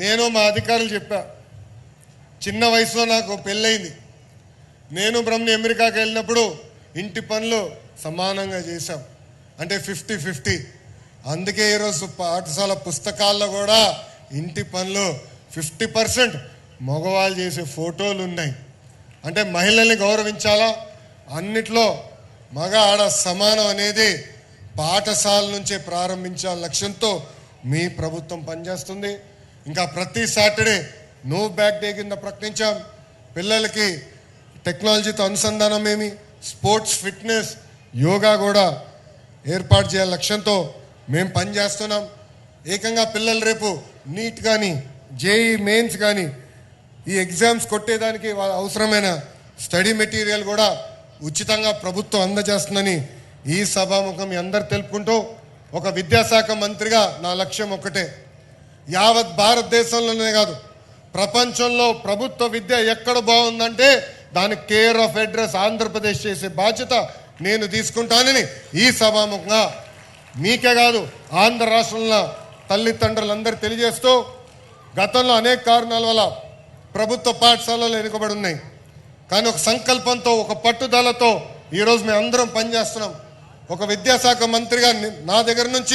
నేను మా అధికారులు చెప్పా, చిన్న వయసులో నాకు పెళ్ళయింది. నేను బ్రహ్మని అమెరికాకి వెళ్ళినప్పుడు ఇంటి పనులు సమానంగా చేశాం, అంటే 50-50. అందుకే ఈరోజు పాఠశాల పుస్తకాల్లో కూడా ఇంటి పనులు 50% మగవాళ్ళు చేసే ఫోటోలు ఉన్నాయి. అంటే మహిళల్ని గౌరవించాలా, అన్నిట్లో మగ ఆడ సమానం అనేది పాఠశాల నుంచే ప్రారంభించాల లక్ష్యంతో మీ ప్రభుత్వం పనిచేస్తుంది. ఇంకా ప్రతి సాటర్డే నో బ్యాక్ డే కింద ప్రకటించాం. పిల్లలకి టెక్నాలజీతో అనుసంధానం ఏమి, స్పోర్ట్స్, ఫిట్నెస్, యోగా కూడా ఏర్పాటు చేయాల లక్ష్యంతో మేము పనిచేస్తున్నాం. ఏకంగా పిల్లలు రేపు నీట్ కానీ జేఈ మెయిన్స్ కానీ ఈ ఎగ్జామ్స్ కొట్టేదానికి అవసరమైన స్టడీ మెటీరియల్ కూడా ఉచితంగా ప్రభుత్వం అందజేస్తుందని ఈ సభాముఖం మీ అందరు తెలుపుకుంటూ, ఒక విద్యాశాఖ మంత్రిగా నా లక్ష్యం ఒక్కటే, యావత్ భారతదేశంలోనే కాదు ప్రపంచంలో ప్రభుత్వ విద్య ఎక్కడ బాగుందంటే దానికి కేర్ ఆఫ్ అడ్రస్ ఆంధ్రప్రదేశ్ చేసే బాధ్యత నేను తీసుకుంటానని ఈ సభాముఖంగా మీకే కాదు ఆంధ్ర రాష్ట్రంలో తల్లిదండ్రులందరూ తెలియజేస్తూ, గతంలో అనేక కారణాల వల్ల ప్రభుత్వ పాఠశాలలు వెనుకబడి ఉన్నాయి. కానీ ఒక సంకల్పంతో, ఒక పట్టుదలతో ఈరోజు మేము అందరం పనిచేస్తున్నాం. ఒక విద్యాశాఖ మంత్రిగా నా దగ్గర నుంచి